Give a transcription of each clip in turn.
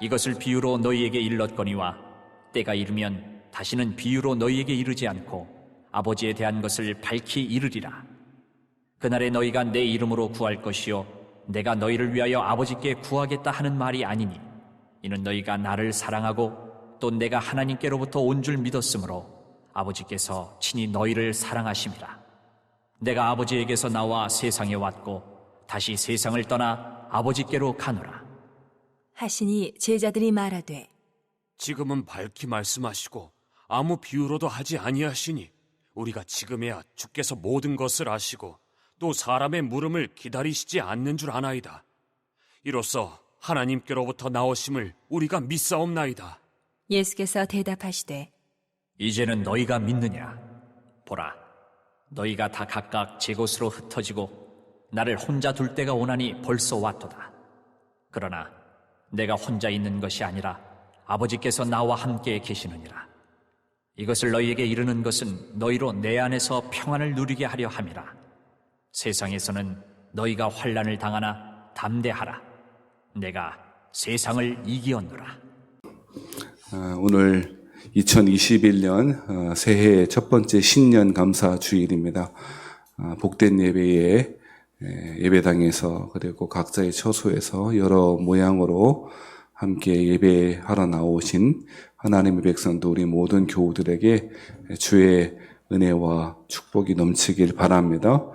이것을 비유로 너희에게 일렀거니와 때가 이르면 다시는 비유로 너희에게 이르지 않고 아버지에 대한 것을 밝히 이르리라. 그날에 너희가 내 이름으로 구할 것이요 내가 너희를 위하여 아버지께 구하겠다 하는 말이 아니니 이는 너희가 나를 사랑하고 또 내가 하나님께로부터 온 줄 믿었으므로 아버지께서 친히 너희를 사랑하심이라. 내가 아버지에게서 나와 세상에 왔고 다시 세상을 떠나 아버지께로 가노라 하시니 제자들이 말하되 지금은 밝히 말씀하시고 아무 비유로도 하지 아니하시니 우리가 지금에야 주께서 모든 것을 아시고 또 사람의 물음을 기다리시지 않는 줄 아나이다. 이로써 하나님께로부터 나오심을 우리가 믿사옵나이다. 예수께서 대답하시되 이제는 너희가 믿느냐? 보라, 너희가 다 각각 제 곳으로 흩어지고 나를 혼자 둘 때가 오나니 벌써 왔도다. 그러나 내가 혼자 있는 것이 아니라 아버지께서 나와 함께 계시느니라. 이것을 너희에게 이르는 것은 너희로 내 안에서 평안을 누리게 하려 함이라. 세상에서는 너희가 환난을 당하나 담대하라. 내가 세상을 이기었노라. 오늘 2021년 새해 첫 번째 신년 감사 주일입니다. 복된 예배에 예배당에서 그리고 각자의 처소에서 여러 모양으로 함께 예배하러 나오신 하나님의 백성도 우리 모든 교우들에게 주의 은혜와 축복이 넘치길 바랍니다.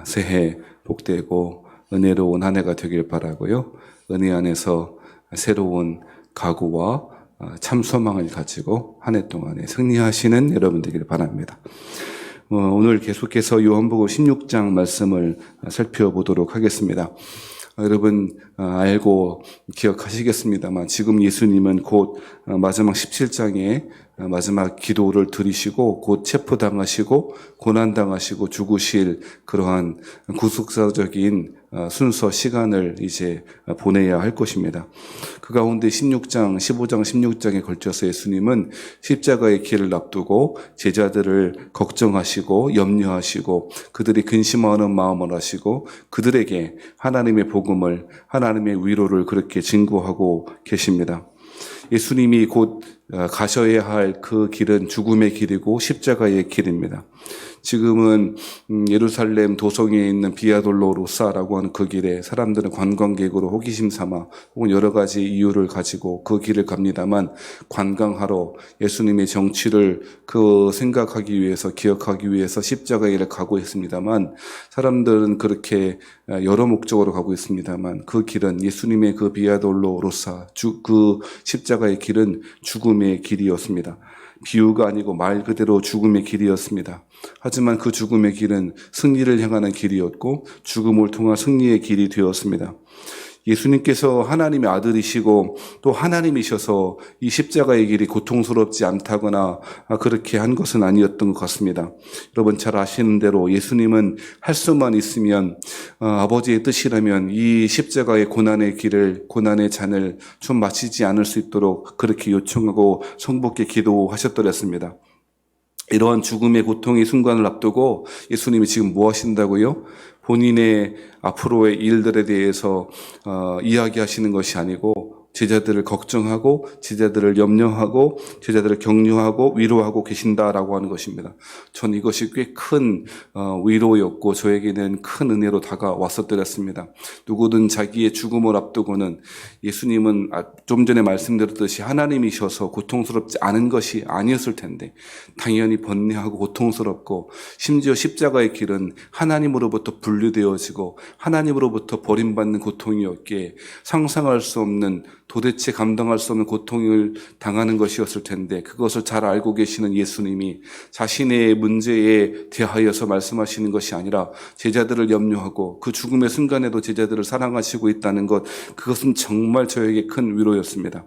새해 복되고 은혜로운 한 해가 되길 바라고요. 은혜 안에서 새로운 각오와 참 소망을 가지고 한 해 동안에 승리하시는 여러분 되길 바랍니다. 오늘 계속해서 요한복음 16장 말씀을 살펴보도록 하겠습니다. 여러분 알고 기억하시겠습니다만 지금 예수님은 곧 마지막 17장에 마지막 기도를 드리시고 곧 체포당하시고 고난당하시고 죽으실 그러한 구속사적인 순서 시간을 이제 보내야 할 것입니다. 그 가운데 16장, 15장, 16장에 걸쳐서 예수님은 십자가의 길을 앞두고 제자들을 걱정하시고 염려하시고 그들이 근심하는 마음을 하시고 그들에게 하나님의 복음을, 하나님의 위로를 그렇게 증거하고 계십니다. 예수님이 곧 가셔야 할 그 길은 죽음의 길이고 십자가의 길입니다. 지금은 예루살렘 도성에 있는 비아돌로로사라고 하는 그 길에 사람들은 관광객으로 호기심 삼아 혹은 여러 가지 이유를 가지고 그 길을 갑니다만 관광하러 예수님의 정치를 생각하기 위해서 기억하기 위해서 십자가의 길을 가고 있습니다만 사람들은 그렇게 여러 목적으로 가고 있습니다만 그 길은 예수님의 그 비아돌로로사 그 십자가의 길은 죽음의 길이었습니다. 비유가 아니고 말 그대로 죽음의 길이었습니다. 하지만 그 죽음의 길은 승리를 향하는 길이었고 죽음을 통한 승리의 길이 되었습니다. 예수님께서 하나님의 아들이시고 또 하나님이셔서 이 십자가의 길이 고통스럽지 않다거나 그렇게 한 것은 아니었던 것 같습니다. 여러분 잘 아시는 대로 예수님은 할 수만 있으면 아버지의 뜻이라면 이 십자가의 고난의 길을 고난의 잔을 좀 마시지 않을 수 있도록 그렇게 요청하고 성복게 기도하셨더랬습니다. 이러한 죽음의 고통의 순간을 앞두고 예수님이 지금 뭐 하신다고요? 본인의 앞으로의 일들에 대해서 이야기하시는 것이 아니고 제자들을 걱정하고 제자들을 염려하고 제자들을 격려하고 위로하고 계신다라고 하는 것입니다. 전 이것이 꽤 큰 위로였고 저에게는 큰 은혜로 다가왔었더랬습니다. 누구든 자기의 죽음을 앞두고는 예수님은 좀 전에 말씀드렸듯이 하나님이셔서 고통스럽지 않은 것이 아니었을 텐데 당연히 번뇌하고 고통스럽고 심지어 십자가의 길은 하나님으로부터 분리되어지고 하나님으로부터 버림받는 고통이었기에 상상할 수 없는 도대체 감당할 수 없는 고통을 당하는 것이었을 텐데 그것을 잘 알고 계시는 예수님이 자신의 문제에 대하여서 말씀하시는 것이 아니라 제자들을 염려하고 그 죽음의 순간에도 제자들을 사랑하시고 있다는 것, 그것은 정말 저에게 큰 위로였습니다.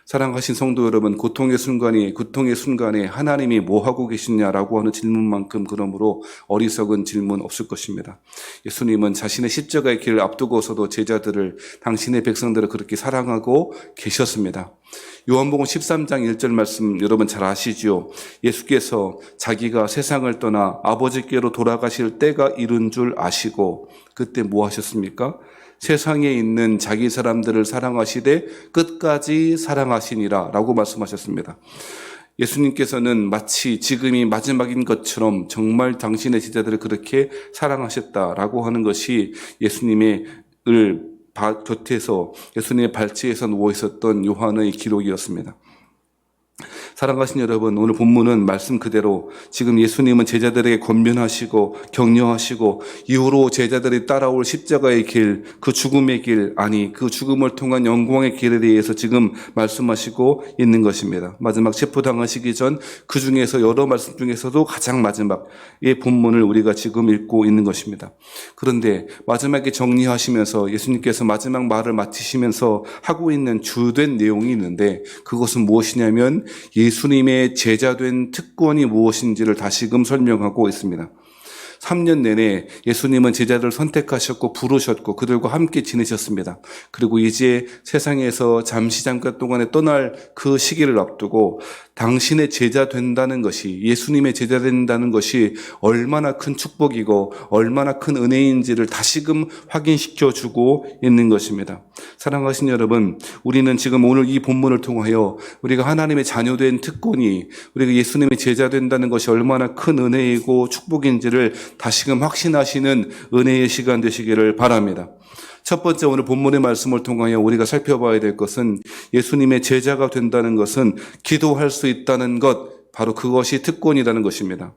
사랑하신 성도 여러분, 고통의 순간에 하나님이 뭐 하고 계시냐라고 하는 질문만큼 그러므로 어리석은 질문 없을 것입니다. 예수님은 자신의 십자가의 길을 앞두고서도 제자들을, 당신의 백성들을 그렇게 사랑하고 계셨습니다. 요한복음 13장 1절 말씀 여러분 잘 아시죠? 예수께서 자기가 세상을 떠나 아버지께로 돌아가실 때가 이른 줄 아시고 그때 뭐 하셨습니까? 세상에 있는 자기 사람들을 사랑하시되 끝까지 사랑하시니라 라고 말씀하셨습니다. 예수님께서는 마치 지금이 마지막인 것처럼 정말 당신의 제자들을 그렇게 사랑하셨다라고 하는 것이 예수님의 곁에서 예수님의 발치에서 누워 있었던 요한의 기록이었습니다. 사랑하신 여러분, 오늘 본문은 말씀 그대로 지금 예수님은 제자들에게 권면하시고 격려하시고 이후로 제자들이 따라올 십자가의 길, 그 죽음의 길, 아니 그 죽음을 통한 영광의 길에 대해서 지금 말씀하시고 있는 것입니다. 마지막 체포당하시기 전 그 중에서 여러 말씀 중에서도 가장 마지막의 본문을 우리가 지금 읽고 있는 것입니다. 그런데 마지막에 정리하시면서 예수님께서 마지막 말을 마치시면서 하고 있는 주된 내용이 있는데 그것은 무엇이냐면 예수님의 제자된 특권이 무엇인지를 다시금 설명하고 있습니다. 3년 내내 예수님은 제자들을 선택하셨고 부르셨고 그들과 함께 지내셨습니다. 그리고 이제 세상에서 잠깐 동안에 떠날 그 시기를 앞두고 당신의 제자 된다는 것이, 예수님의 제자 된다는 것이 얼마나 큰 축복이고 얼마나 큰 은혜인지를 다시금 확인시켜주고 있는 것입니다. 사랑하신 여러분, 우리는 지금 오늘 이 본문을 통하여 우리가 하나님의 자녀된 특권이, 우리가 예수님의 제자 된다는 것이 얼마나 큰 은혜이고 축복인지를 다시금 확신하시는 은혜의 시간 되시기를 바랍니다. 첫 번째 오늘 본문의 말씀을 통하여 우리가 살펴봐야 될 것은 예수님의 제자가 된다는 것은 기도할 수 있다는 것, 바로 그것이 특권이라는 것입니다.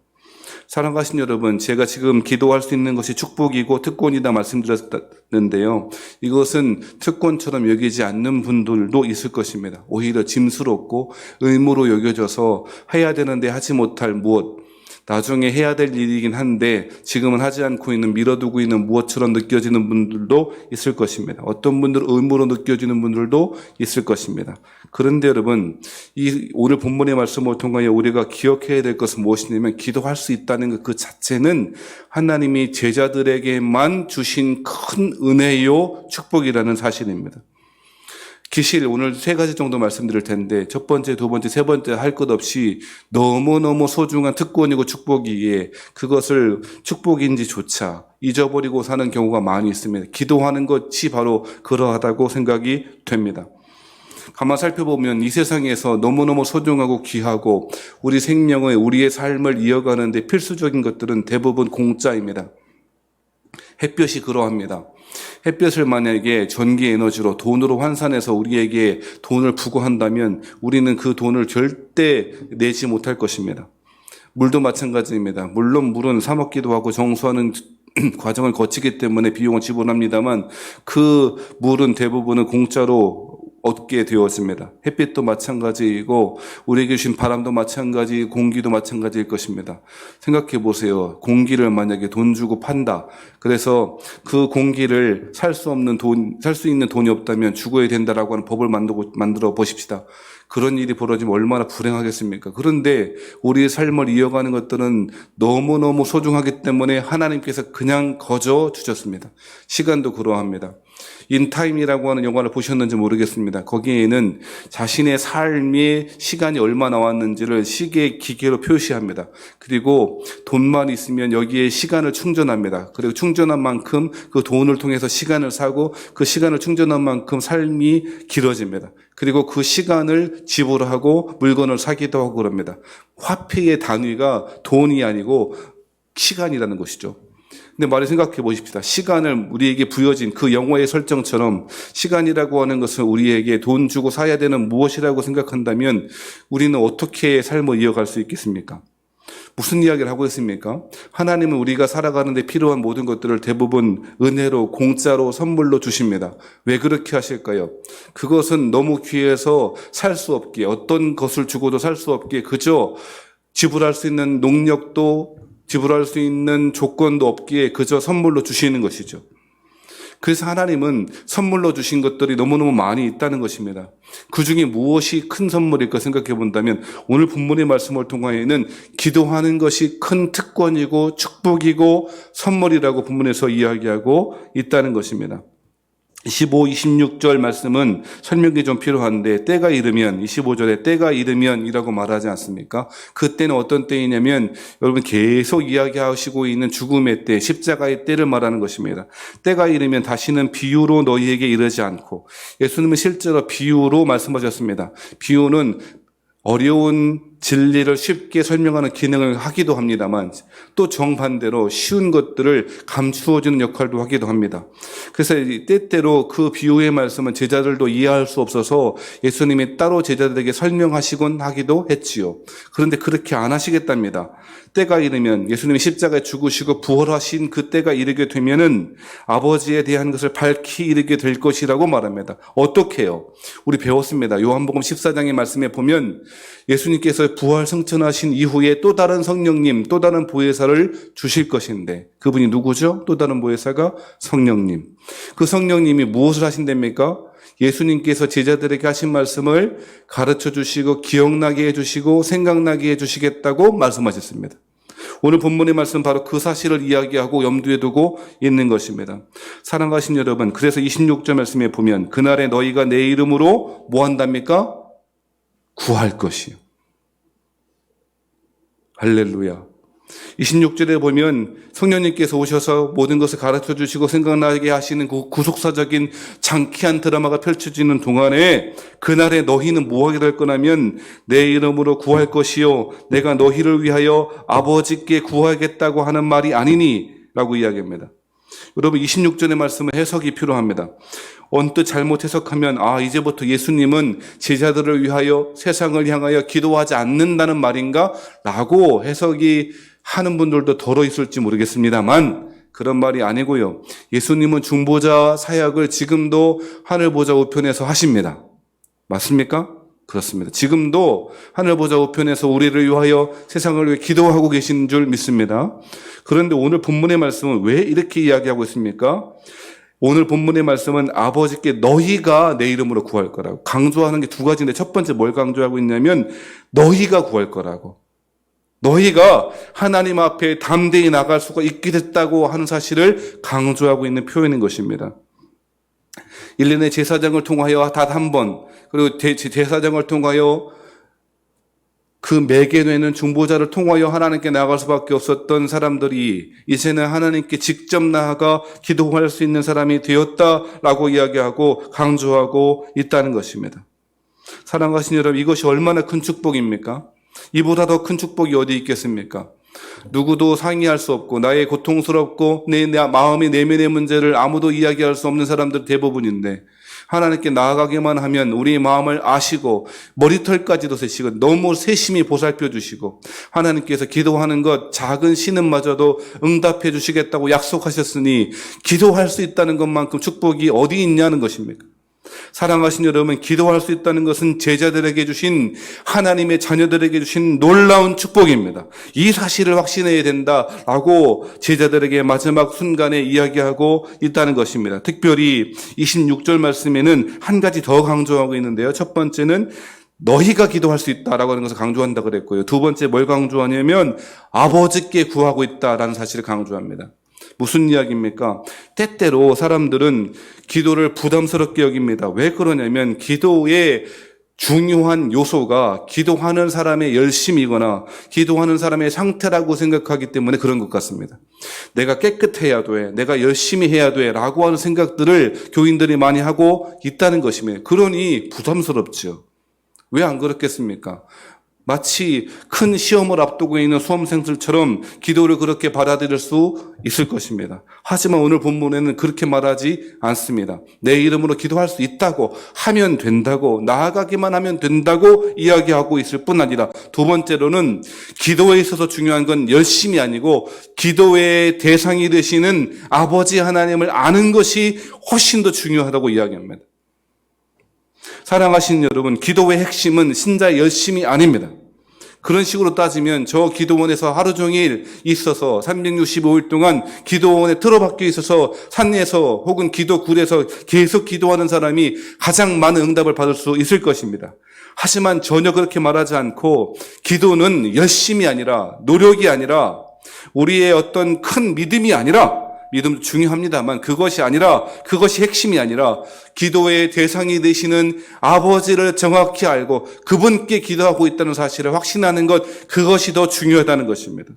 사랑하신 여러분, 제가 지금 기도할 수 있는 것이 축복이고 특권이다 말씀드렸는데요. 이것은 특권처럼 여기지 않는 분들도 있을 것입니다. 오히려 짐스럽고 의무로 여겨져서 해야 되는데 하지 못할 무엇, 나중에 해야 될 일이긴 한데 지금은 하지 않고 있는, 미뤄두고 있는 무엇처럼 느껴지는 분들도 있을 것입니다. 어떤 분들은 의무로 느껴지는 분들도 있을 것입니다. 그런데 여러분, 이 오늘 본문의 말씀을 통하여 우리가 기억해야 될 것은 무엇이냐면 기도할 수 있다는 것 그 자체는 하나님이 제자들에게만 주신 큰 은혜요 축복이라는 사실입니다. 기실 오늘 3가지 정도 말씀드릴 텐데 첫 번째, 두 번째, 세 번째 할 것 없이 너무너무 소중한 특권이고 축복이기에 그것을 축복인지조차 잊어버리고 사는 경우가 많이 있습니다. 기도하는 것이 바로 그러하다고 생각이 됩니다. 가만 살펴보면 이 세상에서 너무너무 소중하고 귀하고 우리 생명의, 우리의 삶을 이어가는 데 필수적인 것들은 대부분 공짜입니다. 햇볕이 그러합니다. 햇볕을 만약에 전기 에너지로 돈으로 환산해서 우리에게 돈을 부과한다면 우리는 그 돈을 절대 내지 못할 것입니다. 물도 마찬가지입니다. 물론 물은 사 먹기도 하고 정수하는 과정을 거치기 때문에 비용을 지불합니다만 그 물은 대부분은 공짜로 얻게 되었습니다. 햇빛도 마찬가지이고 우리에게 주신 바람도 마찬가지, 공기도 마찬가지일 것입니다. 생각해 보세요. 공기를 만약에 돈 주고 판다. 그래서 그 공기를 살 수 있는 돈이 없다면 죽어야 된다라고 하는 법을 만들어 보십시다. 그런 일이 벌어지면 얼마나 불행하겠습니까? 그런데 우리의 삶을 이어가는 것들은 너무너무 소중하기 때문에 하나님께서 그냥 거저 주셨습니다. 시간도 그러합니다. 인타임이라고 하는 영화를 보셨는지 모르겠습니다. 거기에는 자신의 삶의 시간이 얼마 나왔는지를 시계 기계로 표시합니다. 그리고 돈만 있으면 여기에 시간을 충전합니다. 그리고 충전한 만큼 그 돈을 통해서 시간을 사고 그 시간을 충전한 만큼 삶이 길어집니다. 그리고 그 시간을 지불하고 물건을 사기도 하고 그럽니다. 화폐의 단위가 돈이 아니고 시간이라는 것이죠. 근데 말을 생각해 보십시다. 시간을 우리에게 부여진 그 영화의 설정처럼 시간이라고 하는 것을 우리에게 돈 주고 사야 되는 무엇이라고 생각한다면 우리는 어떻게 삶을 이어갈 수 있겠습니까? 무슨 이야기를 하고 있습니까? 하나님은 우리가 살아가는 데 필요한 모든 것들을 대부분 은혜로, 공짜로, 선물로 주십니다. 왜 그렇게 하실까요? 그것은 너무 귀해서 살 수 없기에, 어떤 것을 주고도 살 수 없기에 그저 지불할 수 있는 능력도 지불할 수 있는 조건도 없기에 그저 선물로 주시는 것이죠. 그래서 하나님은 선물로 주신 것들이 너무너무 많이 있다는 것입니다. 그 중에 무엇이 큰 선물일까 생각해 본다면 오늘 본문의 말씀을 통하여는 기도하는 것이 큰 특권이고 축복이고 선물이라고 본문에서 이야기하고 있다는 것입니다. 25, 26절 말씀은 설명이 좀 필요한데 때가 이르면 25절에 때가 이르면이라고 말하지 않습니까? 그때는 어떤 때이냐면 여러분 계속 이야기하시고 있는 죽음의 때, 십자가의 때를 말하는 것입니다. 때가 이르면 다시는 비유로 너희에게 이르지 않고 예수님은 실제로 비유로 말씀하셨습니다. 비유는 어려운 진리를 쉽게 설명하는 기능을 하기도 합니다만 또 정반대로 쉬운 것들을 감추어주는 역할도 하기도 합니다. 그래서 때때로 그 비유의 말씀은 제자들도 이해할 수 없어서 예수님이 따로 제자들에게 설명하시곤 하기도 했지요. 그런데 그렇게 안 하시겠답니다. 때가 이르면 예수님이 십자가에 죽으시고 부활하신 그 때가 이르게 되면은 아버지에 대한 것을 밝히 이르게 될 것이라고 말합니다. 어떻게 해요? 우리 배웠습니다. 요한복음 14장의 말씀에 보면 예수님께서 부활 승천하신 이후에 또 다른 성령님, 또 다른 보혜사를 주실 것인데 그분이 누구죠? 또 다른 보혜사가 성령님. 그 성령님이 무엇을 하신답니까? 예수님께서 제자들에게 하신 말씀을 가르쳐 주시고 기억나게 해주시고 생각나게 해주시겠다고 말씀하셨습니다. 오늘 본문의 말씀 바로 그 사실을 이야기하고 염두에 두고 있는 것입니다. 사랑하신 여러분, 그래서 26절 말씀에 보면 그날에 너희가 내 이름으로 뭐 한답니까? 구할 것이요. 할렐루야. 26절에 보면 성령님께서 오셔서 모든 것을 가르쳐 주시고 생각나게 하시는 그 구속사적인 장쾌한 드라마가 펼쳐지는 동안에 그날에 너희는 뭐하게 될 거냐면 내 이름으로 구할 것이요 내가 너희를 위하여 아버지께 구하겠다고 하는 말이 아니니 라고 이야기합니다. 여러분 26절의 말씀은 해석이 필요합니다. 언뜻 잘못 해석하면 이제부터 예수님은 제자들을 위하여 세상을 향하여 기도하지 않는다는 말인가? 라고 해석이 하는 분들도 덜어 있을지 모르겠습니다만 그런 말이 아니고요. 예수님은 중보자 사역을 지금도 하늘보좌 우편에서 하십니다. 맞습니까? 그렇습니다. 지금도 하늘보좌 우편에서 우리를 위하여 세상을 위해 기도하고 계신 줄 믿습니다. 그런데 오늘 본문의 말씀은 왜 이렇게 이야기하고 있습니까? 오늘 본문의 말씀은 아버지께 너희가 내 이름으로 구할 거라고 강조하는 게 두 가지인데 첫 번째 뭘 강조하고 있냐면 너희가 구할 거라고. 너희가 하나님 앞에 담대히 나갈 수가 있게 됐다고 하는 사실을 강조하고 있는 표현인 것입니다. 1년의 제사장을 통하여 단 한 번, 그리고 제사장을 통하여 그 매개되는 중보자를 통하여 하나님께 나아갈 수밖에 없었던 사람들이 이제는 하나님께 직접 나아가 기도할 수 있는 사람이 되었다라고 이야기하고 강조하고 있다는 것입니다. 사랑하신 여러분, 이것이 얼마나 큰 축복입니까? 이보다 더 큰 축복이 어디 있겠습니까? 누구도 상의할 수 없고 나의 고통스럽고 내 마음의 내면의 문제를 아무도 이야기할 수 없는 사람들 대부분인데 하나님께 나아가기만 하면 우리의 마음을 아시고 머리털까지도 세시고 너무 세심히 보살펴 주시고 하나님께서 기도하는 것 작은 신음마저도 응답해 주시겠다고 약속하셨으니 기도할 수 있다는 것만큼 축복이 어디 있냐는 것입니까? 사랑하신 여러분, 기도할 수 있다는 것은 제자들에게 주신 하나님의 자녀들에게 주신 놀라운 축복입니다. 이 사실을 확신해야 된다라고 제자들에게 마지막 순간에 이야기하고 있다는 것입니다. 특별히 26절 말씀에는 한 가지 더 강조하고 있는데요. 첫 번째는 너희가 기도할 수 있다라고 하는 것을 강조한다 그랬고요. 두 번째 뭘 강조하냐면 아버지께 구하고 있다라는 사실을 강조합니다. 무슨 이야기입니까? 때때로 사람들은 기도를 부담스럽게 여깁니다. 왜 그러냐면 기도의 중요한 요소가 기도하는 사람의 열심이거나 기도하는 사람의 상태라고 생각하기 때문에 그런 것 같습니다. 내가 깨끗해야 돼, 내가 열심히 해야 돼 라고 하는 생각들을 교인들이 많이 하고 있다는 것입니다. 그러니 부담스럽죠. 왜 안 그렇겠습니까? 마치 큰 시험을 앞두고 있는 수험생들처럼 기도를 그렇게 받아들일 수 있을 것입니다. 하지만 오늘 본문에는 그렇게 말하지 않습니다. 내 이름으로 기도할 수 있다고 하면 된다고 나아가기만 하면 된다고 이야기하고 있을 뿐 아니라 두 번째로는 기도에 있어서 중요한 건 열심이 아니고 기도의 대상이 되시는 아버지 하나님을 아는 것이 훨씬 더 중요하다고 이야기합니다. 사랑하신 여러분, 기도의 핵심은 신자의 열심이 아닙니다. 그런 식으로 따지면 저 기도원에서 하루 종일 있어서 365일 동안 기도원에 틀어박혀 있어서 산에서 혹은 기도굴에서 계속 기도하는 사람이 가장 많은 응답을 받을 수 있을 것입니다. 하지만 전혀 그렇게 말하지 않고 기도는 열심이 아니라 노력이 아니라 우리의 어떤 큰 믿음이 아니라 믿음도 중요합니다만 그것이 아니라, 그것이 핵심이 아니라 기도의 대상이 되시는 아버지를 정확히 알고 그분께 기도하고 있다는 사실을 확신하는 것, 그것이 더 중요하다는 것입니다.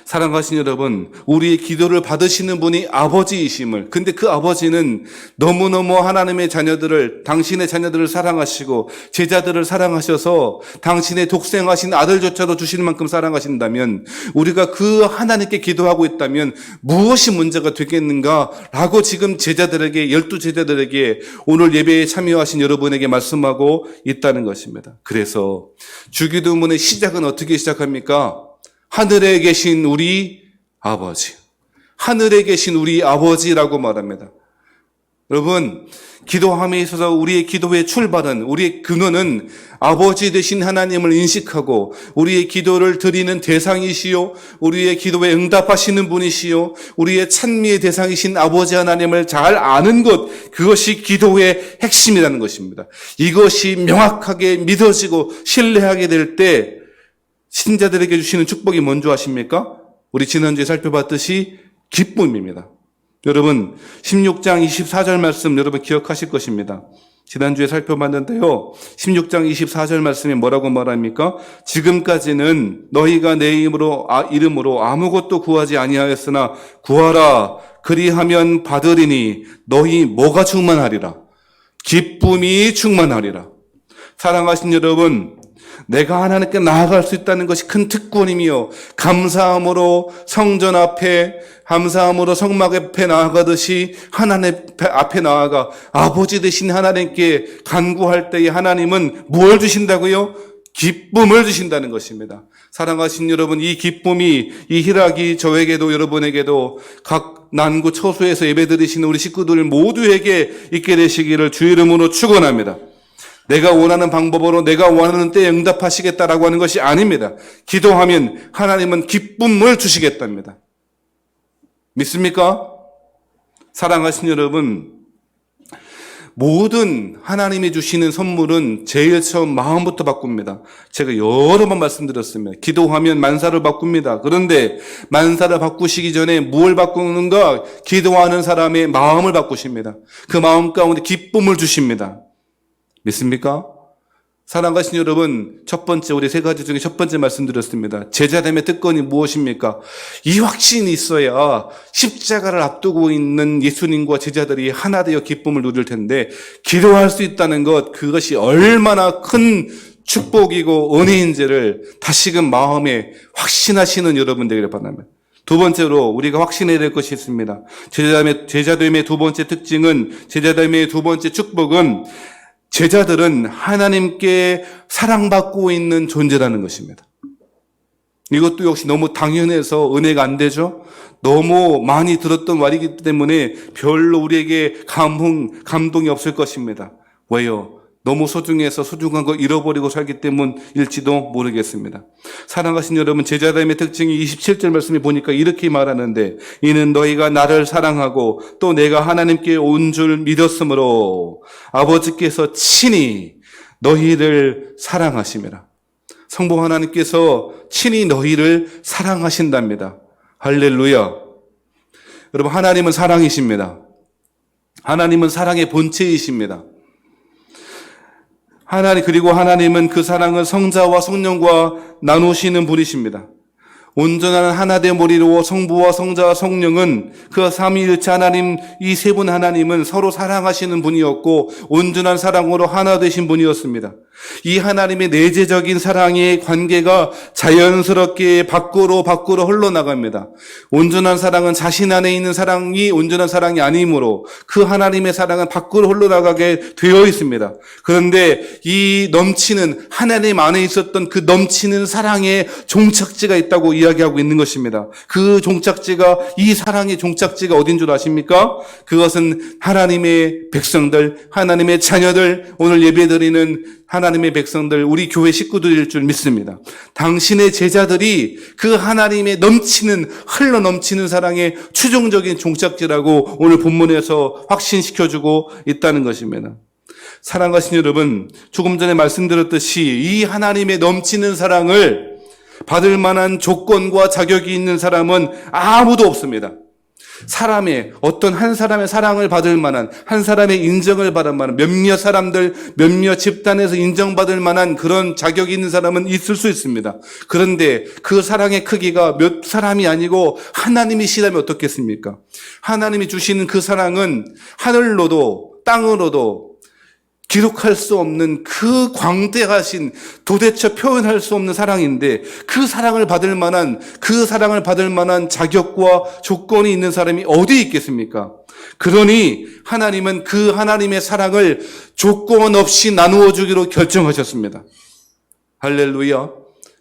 사랑하신 여러분, 우리의 기도를 받으시는 분이 아버지이심을, 근데 그 아버지는 너무너무 하나님의 자녀들을, 당신의 자녀들을 사랑하시고 제자들을 사랑하셔서 당신의 독생하신 아들조차도 주시는 만큼 사랑하신다면, 우리가 그 하나님께 기도하고 있다면 무엇이 문제가 되겠는가라고 지금 제자들에게, 12제자들에게 오늘 예배에 참여하신 여러분에게 말씀하고 있다는 것입니다. 그래서 주기도문의 시작은 어떻게 시작합니까? 하늘에 계신 우리 아버지, 하늘에 계신 우리 아버지라고 말합니다. 여러분, 기도함에 있어서 우리의 기도의 출발은, 우리의 근원은 아버지 되신 하나님을 인식하고 우리의 기도를 드리는 대상이시요, 우리의 기도에 응답하시는 분이시요, 우리의 찬미의 대상이신 아버지 하나님을 잘 아는 것, 그것이 기도의 핵심이라는 것입니다. 이것이 명확하게 믿어지고 신뢰하게 될 때 신자들에게 주시는 축복이 뭔지 아십니까? 우리 지난주에 살펴봤듯이 기쁨입니다. 여러분, 16장 24절 말씀 여러분 기억하실 것입니다. 지난주에 살펴봤는데요. 16장 24절 말씀에 뭐라고 말합니까? 지금까지는 너희가 내 이름으로 아무것도 구하지 아니하였으나 구하라. 그리하면 받으리니 너희 뭐가 충만하리라? 기쁨이 충만하리라. 사랑하신 여러분, 내가 하나님께 나아갈 수 있다는 것이 큰 특권이며, 감사함으로 성전 앞에, 감사함으로 성막 앞에 나아가듯이 하나님 앞에 나아가 아버지 되신 하나님께 간구할 때에 하나님은 뭘 주신다고요? 기쁨을 주신다는 것입니다. 사랑하신 여러분, 이 기쁨이, 이 희락이 저에게도 여러분에게도 각 난구 처소에서 예배드리시는 우리 식구들 모두에게 있게 되시기를 주 이름으로 축원합니다. 내가 원하는 방법으로 내가 원하는 때에 응답하시겠다라고 하는 것이 아닙니다. 기도하면 하나님은 기쁨을 주시겠답니다. 믿습니까? 사랑하신 여러분, 모든 하나님이 주시는 선물은 제일 처음 마음부터 바꿉니다. 제가 여러 번 말씀드렸습니다. 기도하면 만사를 바꿉니다. 그런데 만사를 바꾸시기 전에 뭘 바꾸는가? 기도하는 사람의 마음을 바꾸십니다. 그 마음 가운데 기쁨을 주십니다. 믿습니까? 사랑하신 여러분, 첫 번째, 우리 세 가지 중에 첫 번째 말씀드렸습니다. 제자됨의 특권이 무엇입니까? 이 확신이 있어야 십자가를 앞두고 있는 예수님과 제자들이 하나 되어 기쁨을 누릴 텐데, 기도할 수 있다는 것, 그것이 얼마나 큰 축복이고 은혜인지를 다시금 마음에 확신하시는 여러분 되기를 바랍니다. 두 번째로 우리가 확신해야 될 것이 있습니다. 제자됨의 두 번째 특징은, 제자됨의 두 번째 축복은 제자들은 하나님께 사랑받고 있는 존재라는 것입니다. 이것도 역시 너무 당연해서 은혜가 안 되죠? 너무 많이 들었던 말이기 때문에 별로 우리에게 감동이 없을 것입니다. 왜요? 너무 소중해서 소중한 거 잃어버리고 살기 때문일지도 모르겠습니다. 사랑하신 여러분, 제자됨의 특징이 27절 말씀에 보니까 이렇게 말하는데, 이는 너희가 나를 사랑하고 또 내가 하나님께 온 줄 믿었으므로 아버지께서 친히 너희를 사랑하심이라. 성부 하나님께서 친히 너희를 사랑하신답니다. 할렐루야. 여러분, 하나님은 사랑이십니다. 하나님은 사랑의 본체이십니다. 그리고 하나님은 그 사랑을 성자와 성령과 나누시는 분이십니다. 온전한 하나됨 머리로 성부와 성자와 성령은 그 삼위일체 하나님, 이 세 분 하나님은 서로 사랑하시는 분이었고 온전한 사랑으로 하나 되신 분이었습니다. 이 하나님의 내재적인 사랑의 관계가 자연스럽게 밖으로 흘러나갑니다. 온전한 사랑은 자신 안에 있는 사랑이 온전한 사랑이 아니므로 그 하나님의 사랑은 밖으로 흘러나가게 되어 있습니다. 그런데 이 넘치는 하나님 안에 있었던 그 넘치는 사랑의 종착지가 있다고 이야기하고 있는 것입니다. 그 종착지가, 이 사랑의 종착지가 어딘 줄 아십니까? 그것은 하나님의 백성들, 하나님의 자녀들, 오늘 예배드리는 하나님의 백성들, 우리 교회 식구들일 줄 믿습니다. 당신의 제자들이 그 하나님의 흘러 넘치는 사랑의 최종적인 종착지라고 오늘 본문에서 확신시켜주고 있다는 것입니다. 사랑하신 여러분, 조금 전에 말씀드렸듯이 이 하나님의 넘치는 사랑을 받을 만한 조건과 자격이 있는 사람은 아무도 없습니다. 어떤 한 사람의 사랑을 받을 만한, 한 사람의 인정을 받을 만한, 몇몇 사람들, 몇몇 집단에서 인정받을 만한 그런 자격이 있는 사람은 있을 수 있습니다. 그런데 그 사랑의 크기가 몇 사람이 아니고 하나님이시라면 어떻겠습니까? 하나님이 주시는 그 사랑은 하늘로도 땅으로도 기록할 수 없는 그 광대하신, 도대체 표현할 수 없는 사랑인데, 그 사랑을 받을 만한 자격과 조건이 있는 사람이 어디 있겠습니까? 그러니 하나님은 그 하나님의 사랑을 조건 없이 나누어 주기로 결정하셨습니다. 할렐루야.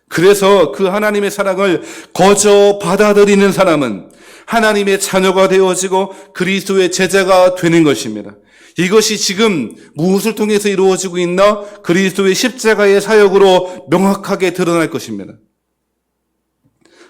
그래서 그 하나님의 사랑을 거저 받아들이는 사람은 하나님의 자녀가 되어지고 그리스도의 제자가 되는 것입니다. 이것이 지금 무엇을 통해서 이루어지고 있나? 그리스도의 십자가의 사역으로 명확하게 드러날 것입니다.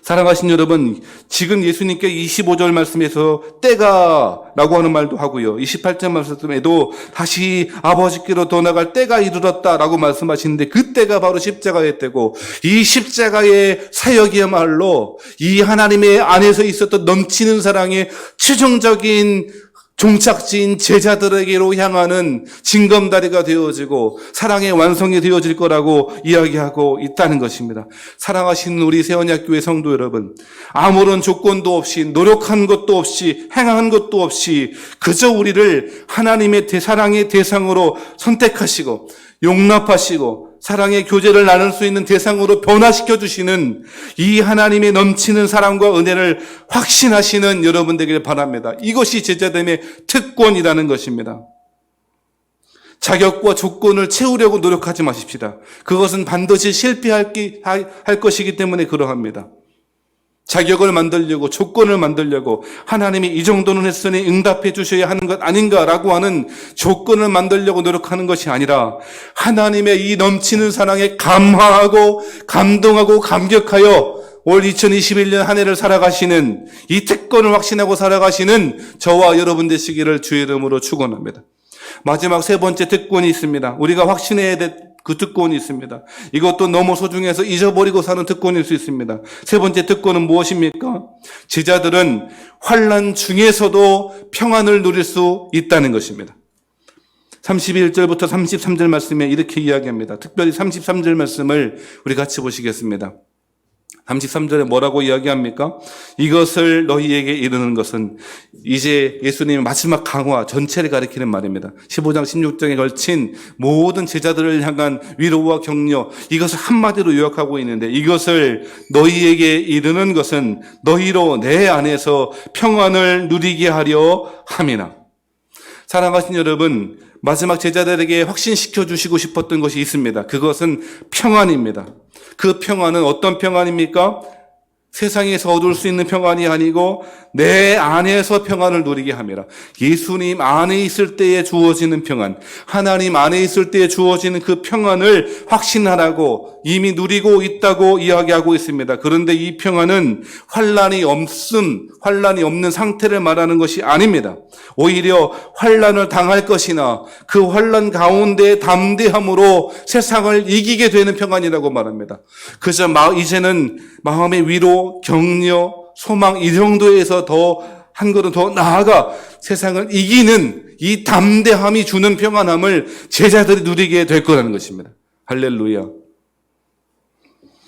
사랑하신 여러분, 지금 예수님께 25절 말씀에서 때가 라고 하는 말도 하고요. 28절 말씀에도 다시 아버지께로 떠나갈 때가 이르렀다라고 말씀하시는데, 그 때가 바로 십자가의 때고, 이 십자가의 사역이야말로 이 하나님의 안에서 있었던 넘치는 사랑의 최종적인 종착지인 제자들에게로 향하는 징검다리가 되어지고 사랑의 완성이 되어질 거라고 이야기하고 있다는 것입니다. 사랑하시는 우리 세원약교회 성도 여러분, 아무런 조건도 없이, 노력한 것도 없이, 행한 것도 없이 그저 우리를 하나님의 사랑의 대상으로 선택하시고 용납하시고 사랑의 교제를 나눌 수 있는 대상으로 변화시켜 주시는 이 하나님의 넘치는 사랑과 은혜를 확신하시는 여러분 되길 바랍니다. 이것이 제자됨의 특권이라는 것입니다. 자격과 조건을 채우려고 노력하지 마십시다. 그것은 반드시 실패할 것이기 때문에 그러합니다. 자격을 만들려고, 조건을 만들려고, 하나님이 이 정도는 했으니 응답해 주셔야 하는 것 아닌가라고 하는 조건을 만들려고 노력하는 것이 아니라 하나님의 이 넘치는 사랑에 감화하고 감동하고 감격하여 올 2021년 한 해를 살아가시는, 이 특권을 확신하고 살아가시는 저와 여러분 되시기를 주의 이름으로 축원합니다. 마지막 세 번째 특권이 있습니다. 우리가 확신해야 될 그 특권이 있습니다. 이것도 너무 소중해서 잊어버리고 사는 특권일 수 있습니다. 세 번째 특권은 무엇입니까? 제자들은 환난 중에서도 평안을 누릴 수 있다는 것입니다. 31절부터 33절 말씀에 이렇게 이야기합니다. 특별히 33절 말씀을 우리 같이 보시겠습니다. 33절에 뭐라고 이야기합니까? 이것을 너희에게 이르는 것은, 이제 예수님의 마지막 강화 전체를 가리키는 말입니다. 15장 16장에 걸친 모든 제자들을 향한 위로와 격려, 이것을 한마디로 요약하고 있는데, 이것을 너희에게 이르는 것은 너희로 내 안에서 평안을 누리게 하려 함이나. 사랑하신 여러분, 마지막 제자들에게 확신시켜 주시고 싶었던 것이 있습니다. 그것은 평안입니다. 그 평안은 어떤 평안입니까? 세상에서 얻을 수 있는 평안이 아니고 내 안에서 평안을 누리게 함이라. 예수님 안에 있을 때에 주어지는 평안, 하나님 안에 있을 때에 주어지는 그 평안을 확신하라고 이미 누리고 있다고 이야기하고 있습니다. 그런데 이 평안은 환난이 없는 상태를 말하는 것이 아닙니다. 오히려 환난을 당할 것이나 그 환난 가운데 담대함으로 세상을 이기게 되는 평안이라고 말합니다. 그저 이제는 마음의 위로, 격려, 소망 이 정도에서 한 걸음 더 나아가 세상을 이기는 이 담대함이 주는 평안함을 제자들이 누리게 될 거라는 것입니다. 할렐루야.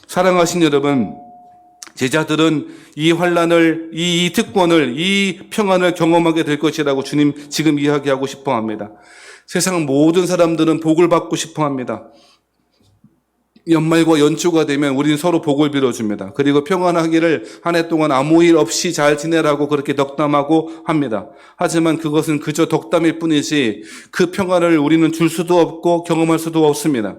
사랑하신 여러분, 제자들은 이 환난을, 이 특권을, 이 평안을 경험하게 될 것이라고 주님 지금 이야기하고 싶어 합니다. 세상 모든 사람들은 복을 받고 싶어 합니다. 연말과 연초가 되면 우리는 서로 복을 빌어줍니다. 그리고 평안하기를 한 해 동안 아무 일 없이 잘 지내라고 그렇게 덕담하고 합니다. 하지만 그것은 그저 덕담일 뿐이지 그 평안을 우리는 줄 수도 없고 경험할 수도 없습니다.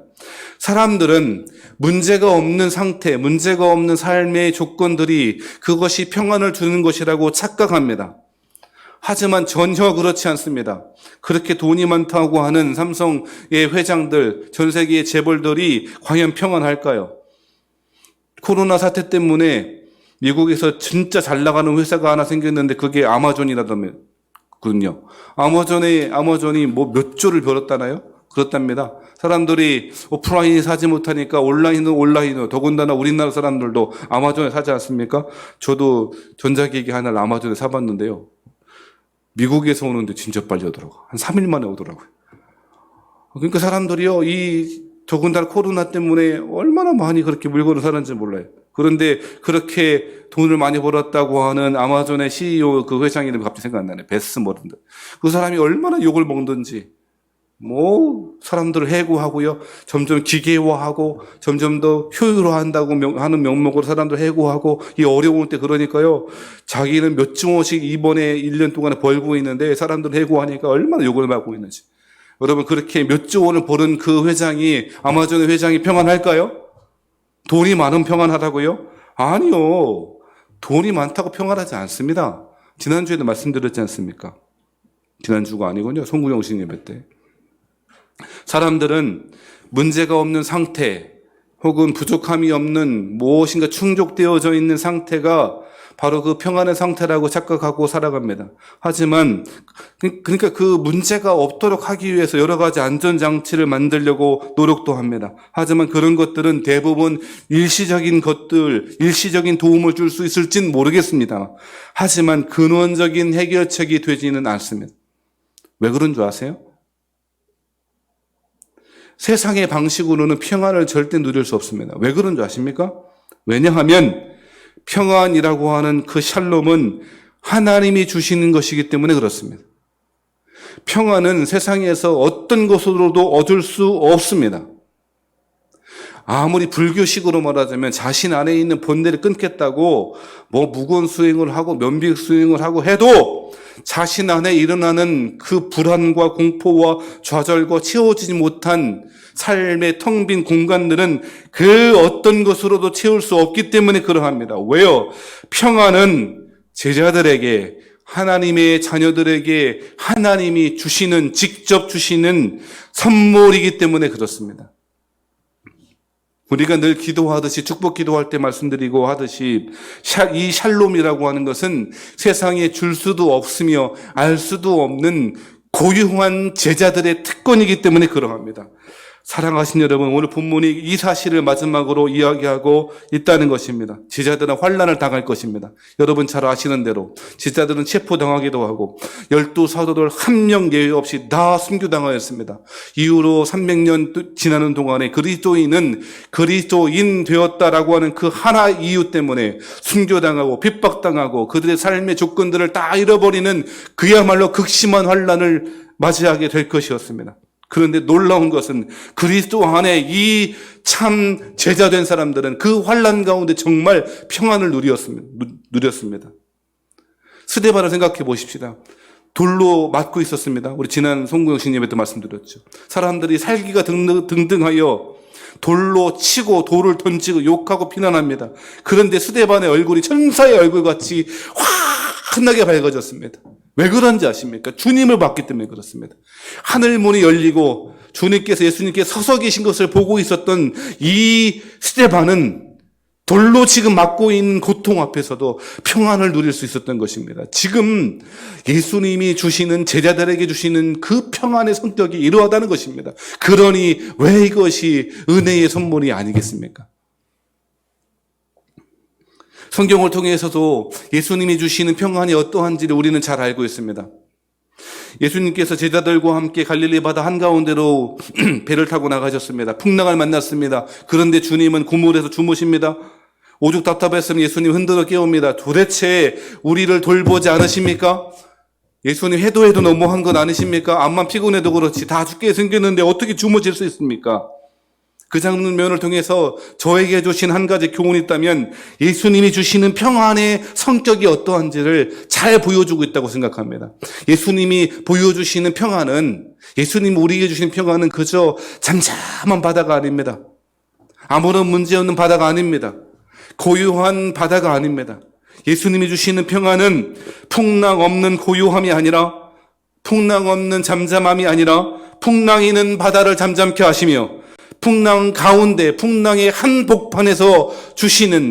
사람들은 문제가 없는 상태, 문제가 없는 삶의 조건들이 그것이 평안을 주는 것이라고 착각합니다. 하지만 전혀 그렇지 않습니다. 그렇게 돈이 많다고 하는 삼성의 회장들, 전 세계의 재벌들이 과연 평안할까요? 코로나 사태 때문에 미국에서 진짜 잘 나가는 회사가 하나 생겼는데 그게 아마존이라더군요. 아마존이 뭐 몇 조를 벌었다나요? 그렇답니다. 사람들이 오프라인이 사지 못하니까 온라인으로 더군다나 우리나라 사람들도 아마존에 사지 않습니까? 저도 전자기기 하나를 아마존에 사봤는데요. 미국에서 오는데 진짜 빨리 오더라고요. 한 3일 만에 오더라고요. 그러니까 사람들이요, 더군다나 코로나 때문에 얼마나 많이 그렇게 물건을 사는지 몰라요. 그런데 그렇게 돈을 많이 벌었다고 하는 아마존의 CEO 그 회장 이름이 갑자기 생각 안 나네. 베스 뭐든지. 그 사람이 얼마나 욕을 먹는지. 사람들을 해고하고요. 점점 기계화하고 점점 더 효율화한다고 하는 명목으로 사람들 해고하고 이 어려울 때 그러니까요. 자기는 몇 조 원씩 이번에 1년 동안에 벌고 있는데 사람들 해고하니까 얼마나 욕을 받고 있는지. 여러분 그렇게 몇 조 원을 버는 그 회장이 아마존의 회장이 평안할까요? 돈이 많으면 평안하다고요? 아니요. 돈이 많다고 평안하지 않습니다. 지난주에도 말씀드렸지 않습니까? 지난주가 아니군요. 송구영신 예배 때. 사람들은 문제가 없는 상태 혹은 부족함이 없는 무엇인가 충족되어져 있는 상태가 바로 그 평안의 상태라고 착각하고 살아갑니다. 하지만 그러니까 그 문제가 없도록 하기 위해서 여러 가지 안전장치를 만들려고 노력도 합니다. 하지만 그런 것들은 대부분 일시적인 도움을 줄 수 있을진 모르겠습니다. 하지만 근원적인 해결책이 되지는 않습니다. 왜 그런 줄 아세요? 세상의 방식으로는 평안을 절대 누릴 수 없습니다. 왜 그런 줄 아십니까? 왜냐하면 평안이라고 하는 그 샬롬은 하나님이 주시는 것이기 때문에 그렇습니다. 평안은 세상에서 어떤 것으로도 얻을 수 없습니다. 아무리 불교식으로 말하자면 자신 안에 있는 본내를 끊겠다고 무건 수행을 하고 면비 수행을 하고 해도 자신 안에 일어나는 그 불안과 공포와 좌절과 채워지지 못한 삶의 텅 빈 공간들은 그 어떤 것으로도 채울 수 없기 때문에 그러합니다. 왜요? 평안은 제자들에게 하나님의 자녀들에게 하나님이 직접 주시는 선물이기 때문에 그렇습니다. 우리가 늘 기도하듯이 축복 기도할 때 말씀드리고 하듯이 이 샬롬이라고 하는 것은 세상에 줄 수도 없으며 알 수도 없는 고유한 제자들의 특권이기 때문에 그러합니다. 사랑하신 여러분, 오늘 본문이 이 사실을 마지막으로 이야기하고 있다는 것입니다. 제자들은 환난을 당할 것입니다. 여러분 잘 아시는 대로 제자들은 체포당하기도 하고 12사도들 한 명 예외 없이 다 순교당하였습니다. 이후로 300년 지나는 동안에 그리스도인은 그리스도인 되었다라고 하는 그 하나 이유 때문에 순교당하고 핍박당하고 그들의 삶의 조건들을 다 잃어버리는 그야말로 극심한 환난을 맞이하게 될 것이었습니다. 그런데 놀라운 것은 그리스도 안에 이 참 제자된 사람들은 그 환난 가운데 정말 평안을 누렸습니다. 스데반을 생각해 보십시다. 돌로 맞고 있었습니다. 우리 지난 송구영신 예배 때 말씀드렸죠. 사람들이 살기가 등등하여 돌로 치고 돌을 던지고 욕하고 비난합니다. 그런데 스데반의 얼굴이 천사의 얼굴같이 환하게 밝아졌습니다. 왜 그런지 아십니까? 주님을 봤기 때문에 그렇습니다. 하늘 문이 열리고 예수님께서 서서 계신 것을 보고 있었던 이 스데반은 돌로 지금 맞고 있는 고통 앞에서도 평안을 누릴 수 있었던 것입니다. 지금 예수님이 주시는 제자들에게 주시는 그 평안의 성격이 이러하다는 것입니다. 그러니 왜 이것이 은혜의 선물이 아니겠습니까? 성경을 통해서도 예수님이 주시는 평안이 어떠한지를 우리는 잘 알고 있습니다. 예수님께서 제자들과 함께 갈릴리 바다 한가운데로 배를 타고 나가셨습니다. 풍랑을 만났습니다. 그런데 주님은 그물에서 주무십니다. 오죽 답답했으면 예수님 흔들어 깨웁니다. 도대체 우리를 돌보지 않으십니까? 예수님 해도 너무한 건 아니십니까? 암만 피곤해도 그렇지 다 죽게 생겼는데 어떻게 주무실 수 있습니까? 그 장면을 통해서 저에게 주신 한 가지 교훈이 있다면 예수님이 주시는 평안의 성격이 어떠한지를 잘 보여주고 있다고 생각합니다. 예수님이 보여주시는 평안은, 예수님이 우리에게 주시는 평안은 그저 잠잠한 바다가 아닙니다. 아무런 문제 없는 바다가 아닙니다. 고요한 바다가 아닙니다. 예수님이 주시는 평안은 풍랑 없는 고요함이 아니라, 풍랑 없는 잠잠함이 아니라 풍랑이 있는 바다를 잠잠케 하시며 풍랑 가운데 풍랑의 한복판에서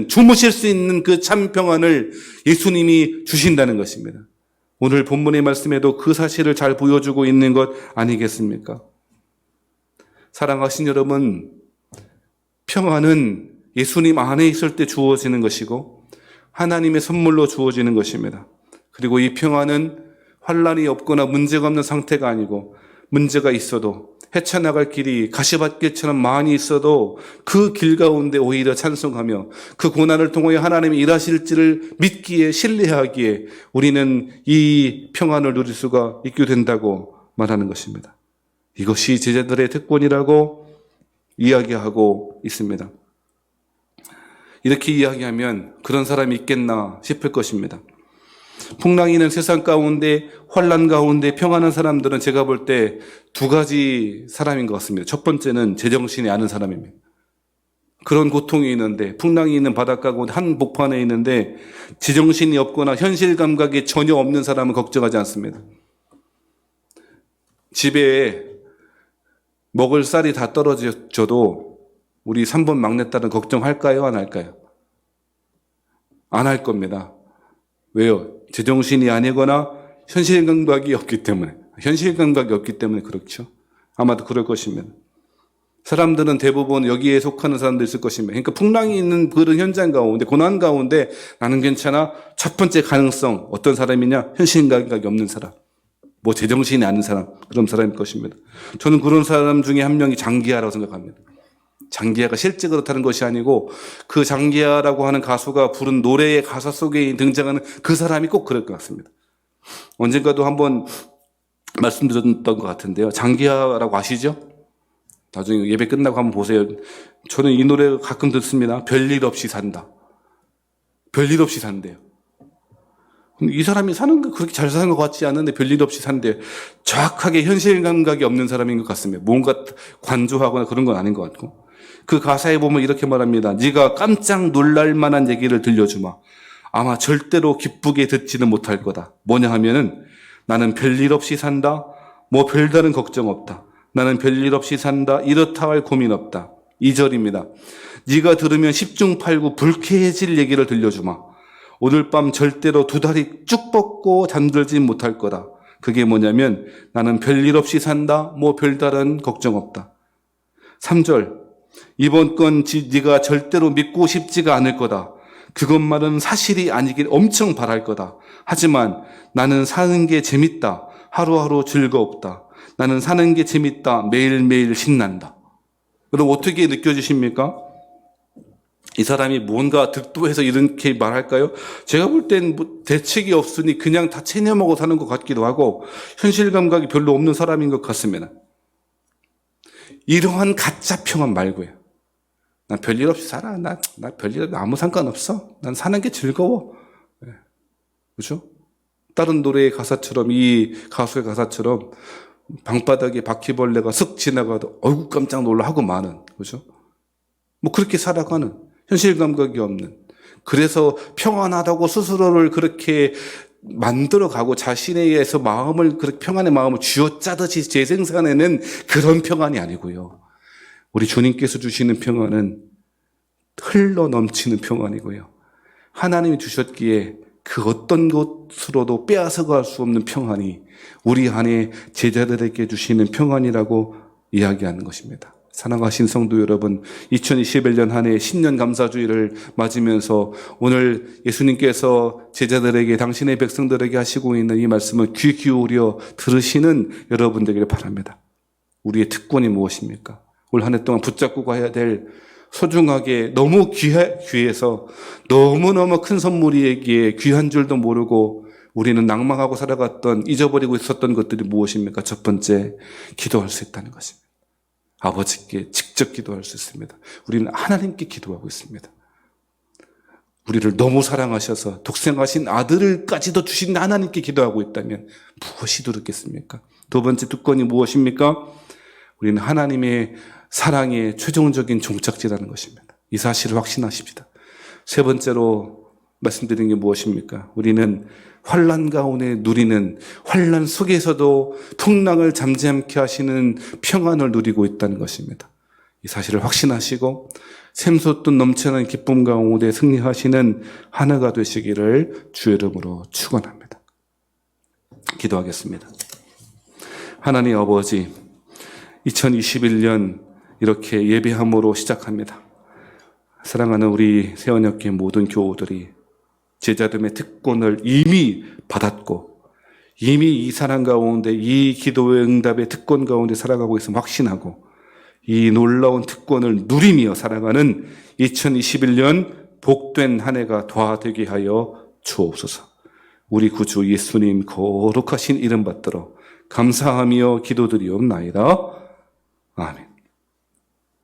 주무실 수 있는 그 참 평안을 예수님이 주신다는 것입니다. 오늘 본문의 말씀에도 그 사실을 잘 보여주고 있는 것 아니겠습니까? 사랑하신 여러분, 평안은 예수님 안에 있을 때 주어지는 것이고 하나님의 선물로 주어지는 것입니다. 그리고 이 평안은 환란이 없거나 문제가 없는 상태가 아니고 문제가 있어도 헤쳐나갈 길이 가시밭길처럼 많이 있어도 그 길 가운데 오히려 찬송하며 그 고난을 통하여 하나님이 일하실지를 믿기에 신뢰하기에 우리는 이 평안을 누릴 수가 있게 된다고 말하는 것입니다. 이것이 제자들의 특권이라고 이야기하고 있습니다. 이렇게 이야기하면 그런 사람이 있겠나 싶을 것입니다. 풍랑이 있는 세상 가운데 환난 가운데 평안한 사람들은 제가 볼 때 두 가지 사람인 것 같습니다. 첫 번째는 제정신이 아는 사람입니다. 그런 고통이 있는데 풍랑이 있는 바닷가 가운데 한복판에 있는데 제정신이 없거나 현실 감각이 전혀 없는 사람은 걱정하지 않습니다. 집에 먹을 쌀이 다 떨어져도 우리 3번 막내딸은 걱정할까요? 안 할까요? 안 할 겁니다. 왜요? 제정신이 아니거나 현실 감각이 없기 때문에. 현실 감각이 없기 때문에 그렇죠. 아마도 그럴 것입니다. 사람들은 대부분 여기에 속하는 사람도 있을 것입니다. 그러니까 풍랑이 있는 그런 현장 가운데, 고난 가운데 나는 괜찮아. 첫 번째 가능성, 어떤 사람이냐? 현실 감각이 없는 사람. 뭐 제정신이 아닌 사람, 그런 사람일 것입니다. 저는 그런 사람 중에 한 명이 장기하라고 생각합니다. 장기하가 실제 그렇다는 것이 아니고 그 장기하라고 하는 가수가 부른 노래의 가사 속에 등장하는 그 사람이 꼭 그럴 것 같습니다. 언젠가도 한번 말씀드렸던 것 같은데요. 장기하라고 아시죠? 나중에 예배 끝나고 한번 보세요. 저는 이 노래 가끔 듣습니다. 별일 없이 산다. 별일 없이 산대요. 이 사람이 사는 거 그렇게 잘 사는 것 같지 않은데 별일 없이 산대요. 정확하게 현실 감각이 없는 사람인 것 같습니다. 뭔가 관조하거나 그런 건 아닌 것 같고. 그 가사에 보면 이렇게 말합니다. 네가 깜짝 놀랄 만한 얘기를 들려주마. 아마 절대로 기쁘게 듣지는 못할 거다. 뭐냐 하면은 나는 별일 없이 산다. 뭐 별다른 걱정 없다. 나는 별일 없이 산다. 이렇다 할 고민 없다. 2절입니다. 네가 들으면 10중 8구 불쾌해질 얘기를 들려주마. 오늘 밤 절대로 두 다리 쭉 뻗고 잠들지 못할 거다. 그게 뭐냐면 나는 별일 없이 산다. 뭐 별다른 걱정 없다. 3절. 이번 건 네가 절대로 믿고 싶지가 않을 거다. 그것만은 사실이 아니길 엄청 바랄 거다. 하지만 나는 사는 게 재밌다. 하루하루 즐겁다. 나는 사는 게 재밌다. 매일매일 신난다. 그럼 어떻게 느껴지십니까? 이 사람이 뭔가 득도해서 이렇게 말할까요? 제가 볼 땐 뭐 대책이 없으니 그냥 다 체념하고 사는 것 같기도 하고 현실 감각이 별로 없는 사람인 것 같습니다. 이러한 가짜 평안 말고요. 난 별일 없이 살아. 나 별일 아무 상관없어. 난 사는 게 즐거워. 그렇죠? 다른 노래의 가사처럼 이 가수의 가사처럼 방바닥에 바퀴벌레가 슥 지나가도 어이구 깜짝 놀라 하고 마는 그렇죠? 뭐 그렇게 살아가는 현실 감각이 없는 그래서 평안하다고 스스로를 그렇게 만들어가고 자신에 의해서 마음을 그렇게 평안의 마음을 쥐어짜듯이 재생산해낸 그런 평안이 아니고요. 우리 주님께서 주시는 평안은 흘러 넘치는 평안이고요. 하나님이 주셨기에 그 어떤 것으로도 빼앗아갈 수 없는 평안이 우리 안에 제자들에게 주시는 평안이라고 이야기하는 것입니다. 사랑하신 성도 여러분, 2021년 한 해 신년 감사주일을 맞으면서 오늘 예수님께서 제자들에게 당신의 백성들에게 하시고 있는 이 말씀을 귀 기울여 들으시는 여러분들에게 바랍니다. 우리의 특권이 무엇입니까? 올 한 해 동안 붙잡고 가야 될 소중하게 너무 귀해서 너무너무 큰 선물이기에 귀한 줄도 모르고 우리는 낭망하고 살아갔던 잊어버리고 있었던 것들이 무엇입니까? 첫 번째, 기도할 수 있다는 것입니다. 아버지께 직접 기도할 수 있습니다. 우리는 하나님께 기도하고 있습니다. 우리를 너무 사랑하셔서 독생하신 아들을까지도 주신 하나님께 기도하고 있다면 무엇이 두렵겠습니까? 두 번째 특권이 무엇입니까? 우리는 하나님의 사랑의 최종적인 종착지라는 것입니다. 이 사실을 확신하십시다. 세 번째로 말씀드린 게 무엇입니까? 우리는 환난 가운데 누리는 환난 속에서도 풍랑을 잠잠케 하시는 평안을 누리고 있다는 것입니다. 이 사실을 확신하시고 샘솟듯 넘치는 기쁨 가운데 승리하시는 한 해가 되시기를 주의 이름으로 축원합니다. 기도하겠습니다. 하나님 아버지, 2021년 이렇게 예배함으로 시작합니다. 사랑하는 우리 세원역교회 모든 교우들이 제자됨의 특권을 이미 받았고 이미 이 사랑 가운데 이 기도의 응답의 특권 가운데 살아가고 있음을 확신하고 이 놀라운 특권을 누리며 살아가는 2021년 복된 한 해가 되게 하여 주옵소서. 우리 구주 예수님 거룩하신 이름 받들어 감사하며 기도드리옵나이다. 아멘.